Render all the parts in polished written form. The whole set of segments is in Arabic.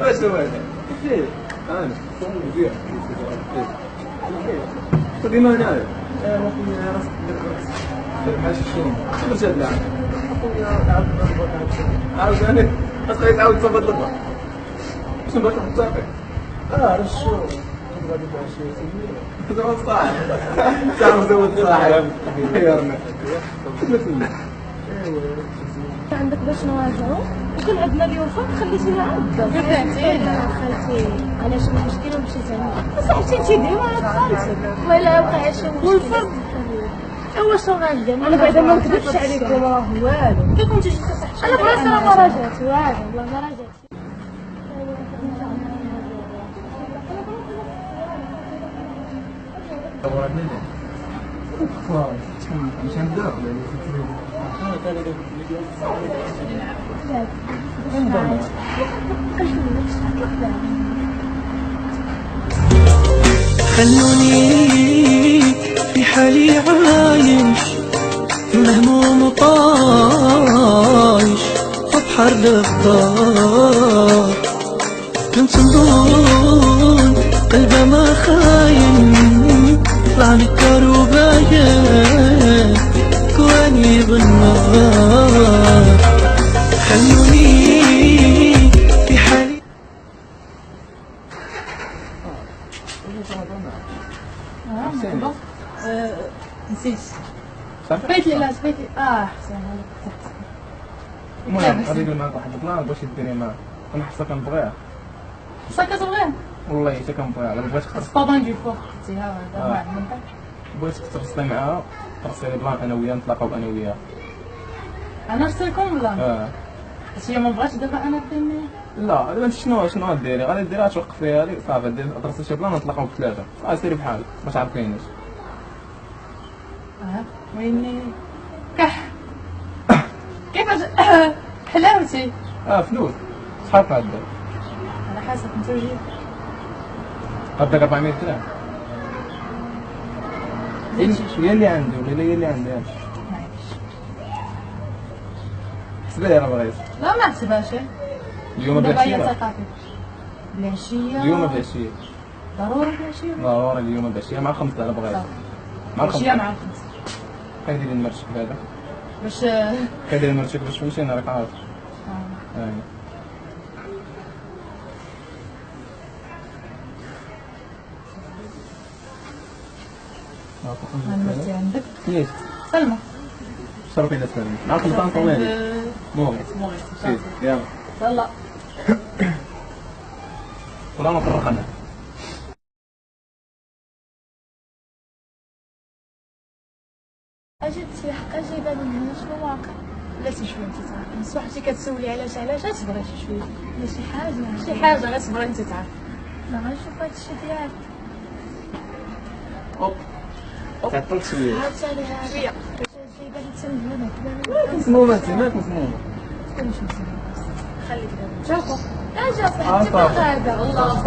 واش هو هذا؟ فيه انا مزيان خدينا هنا اخويا راسك دير ماشي شنو درت هاد العام اخويا عاوتاني خاصك تعاود تظبط الباك شنو باغي تحط صافي راه شو غادي ماشي زعما صح تعرف زود صاحب خيرنا عندك باش نواجهو وكان عندنا اليوم فوق خليتيها عندك خالتي علاش المشكل ومشيت عندك صاحبتي انت ديما عند خالتك ولا وقع شي مشكل والفرد هو شنو غندير انا بعدا ما نكذبش عليكم راه والو كي كنتي جيتي صاحبتي انا بغيت انا ما راجعت والو والله ما راجعت مش هنبدا خلوني في حالي عايش مهموم طايش بحر الضار كنت نظن قلبه ما خاين طلع نكر وباين كواني بالنار خلوني في حالي نسيت سبيت لي لا سبيت لي حسين المهم غادي ندير معاك واحد البلان باش ديري معاه انا حاسه كنبغيها حسا كتبغيه والله حتى كنبغيها انا بغيت طابان دي فوق اختيها هذا بغيتك ترسلي معاها ترسلي بلان انا وياها نتلاقاو انا وياها انا ارسلكم ولا هي ما بغاتش دابا انا ديرني لا دابا انت شنو غديري غادي ديريها توقفيها لي صافي ترسلي شي بلان نتلاقاو بثلاثه سيري بحالك ما تعرفينيش ويني كح كيفاش حلاوتي فلوس شحال قادر على حسب انت وجهي قدك 400 درهم هي اللي عندي ولا هي اللي عندي حسبي لي راه بغيت لا ما حسبهاش اليوم دابا هي بالعشيه ثقافي العشيه اليوم بالعشيه ضروري العشيه ضروري اليوم بالعشيه مع 5 انا بغيت مع العشيه 5 مع الخمس كيدير لي المرشك هذا باش كيدير لي المرشك باش فهمتي انا راك عارف مرتي عندك ليش سلمى شرفي لا سلمى معاك البان طويل مغيث يلا يلا ولا ما فرقنا اجي تسيح جايبه منها شنو واقع لا شويه انت تعرفي صحتي كتسولي علاش تبغي شويه لا شي حاجه غير تبغي انت تعرفي لا غنشوف هادشي ديالك تعطلت شويه عاد سالي شويه جايبه لي تسمى هنا مسمومه انت مالك مسمومه كلشي مسموم خليك دابا شوفوا لا جا صاحبتي غادا الله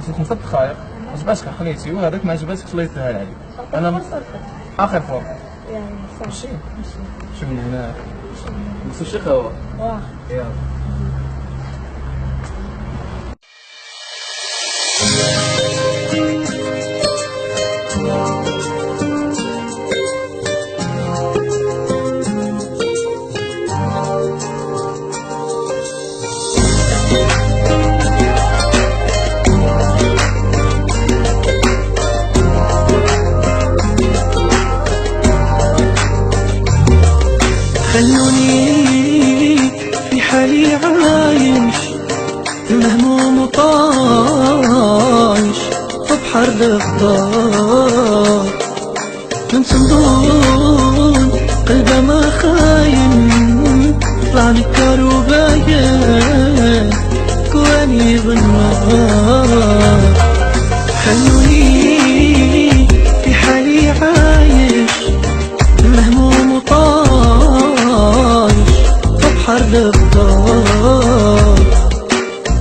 كنت نصدق خايف ما عجباتك خليتي وهذاك ما عجباتك خليتها عليك انا اخر فوق يعني ماشي شو من هنا بس شي قهوه يلا خلوني في حالي عايش مهموم طايش بحر الضار كنت نظن قلبه ما خاين طلع نكر وباين كواني بالنار خلوني في حالي عايش مهموم طايش بحر الضار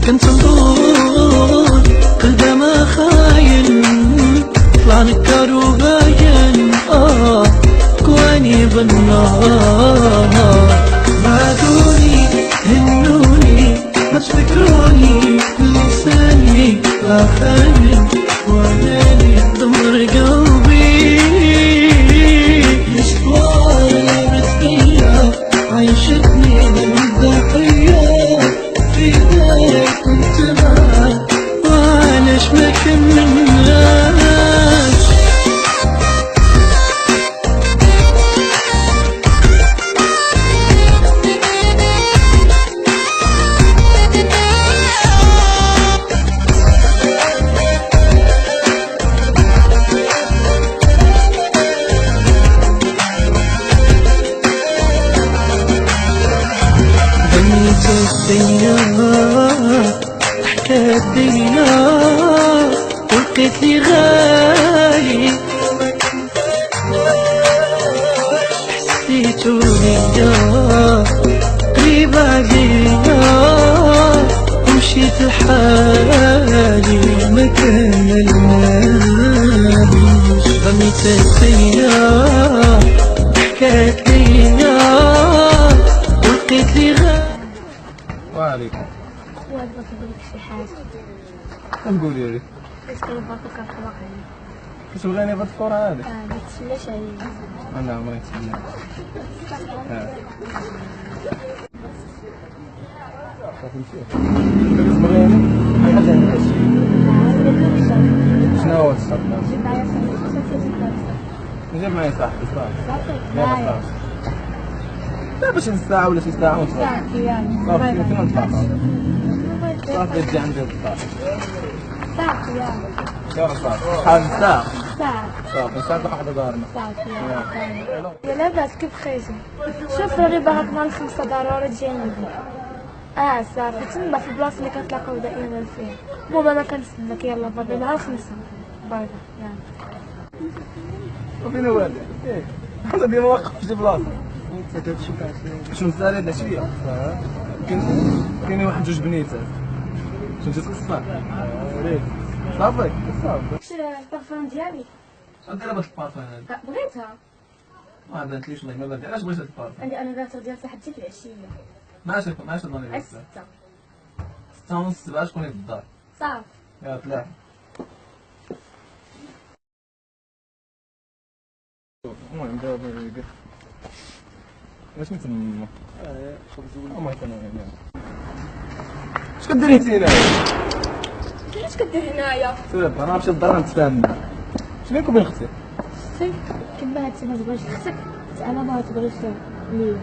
كنت نظن قلبه ما خاين طلع نكر وباين كواني بالنار بعدوني هنوني ما تفكر حالي مكان الماضي رميت السيارة حكات ليا ولقيت لي وعليكم. خويا بغيت نقولك شي حاجة. نقولي لي بس كنبغيك كنحماق عليك. كتبغيني بهاد الفورة هادي؟ ما تسلاش عليا. انا عمري نتسنى. صافي نشوف. كتبغيني؟ حاجة عندك شي. شنو هو الشرط؟ جيب معايا صاحبي. نجيب معايا صاحبي صافي. صافي. يلا صافي. دابا شي نص ساعة ولا شي ساعة ونص. صافي يلا. صافي فين نتلاقاو؟ صافي تجي عندي الصافي. صافي يلا. يلا صافي. شحال من ساعة؟ صافي. صافي ساعة واحدة دارنا. صافي يلا. يلا. يا لاباس كيف خيتي؟ شوف راني باغاك نهار الخمسة ضروري تجي عندي. صافي تما في البلاصة اللي كنتلاقاو دائما فيها. المهم انا كنستناك يلا بابا نهار الخمسة. بابا يلا. وفين هو هذا؟ انا ديما واقف في شي بلاصة. شنو سالي هذا شوية؟ كاين واحد جوج بنيتات. شنو تتقصر؟ صافي صافي. شري البارفان ديالي. شنو داير بهاد البارفان هذا؟ بغيتها. ما بانتليش والله ما بانت. علاش بغيت هاد البارفان؟ عندي انا باتر ديال صاحبتي في العشية. ماشي ضاني بس. الستة. 6:30 7 شكون في الدار؟ صافي. يا طلع. المهم دابا واش من تما؟ ما كان اش كديري انت هنا؟ علاش كدير هنايا؟ سير انا نمشي للدار نتفاهم معاك. شنو بينك وبين اختي؟ كما هادشي ما تبغيش خصك انا ما تبغيش ليا.